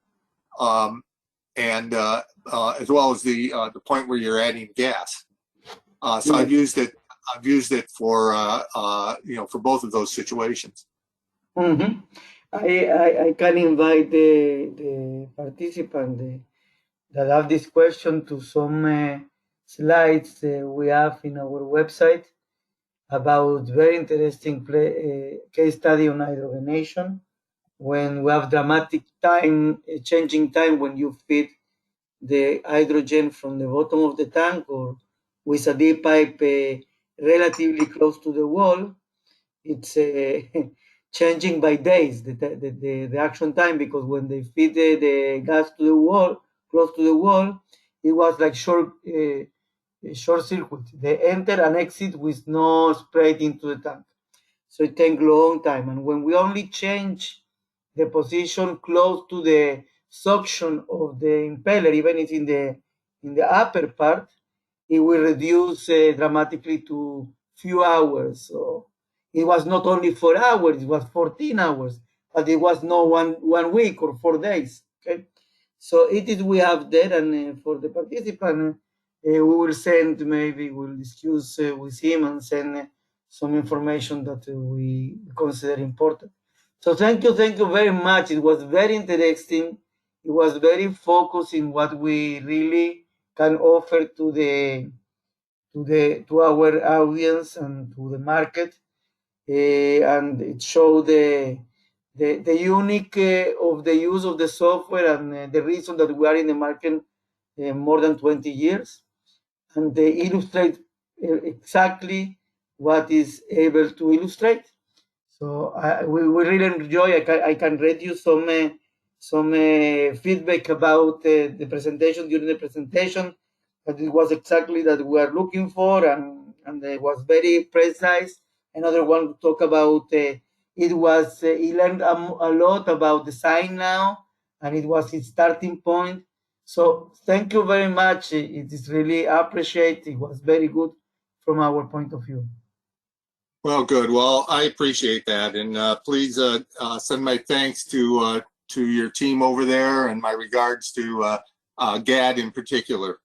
S2: and as well as the point where you're adding gas. So I've used it for for both of those situations.
S3: Mm-hmm. I can invite the participant that have this question to some slides we have in our website about very interesting case study on hydrogenation when we have dramatic time, changing time when you feed the hydrogen from the bottom of the tank or with a deep pipe relatively close to the wall. It's changing by days, the reaction time, because when they feed the gas to the wall, close to the wall, it was like short circuit. They enter and exit with no spread into the tank. So it takes a long time. And when we only change the position close to the suction of the impeller, even if in the upper part, it will reduce dramatically to few hours. So it was not only 4 hours, it was 14 hours, but it was not one week or 4 days. Okay, so it is we have that, and for the participant, we will send, maybe we'll discuss with him and send some information that we consider important. So thank you very much. It was very interesting. It was very focused in what we really can offer to our audience and to the market, and it showed the unique of the use of the software and the reason that we are in the market more than 20 years, and they illustrate exactly what is able to illustrate. So we really enjoy. I can read you some feedback about the presentation during the presentation, that it was exactly that we are looking for, and it was very precise. Another one talk about he learned a lot about design now, and it was his starting point. So thank you very much. It is really appreciated. It was very good from our point of view.
S2: Well, good. Well, I appreciate that, and please send my thanks to your team over there, and my regards to Gad in particular.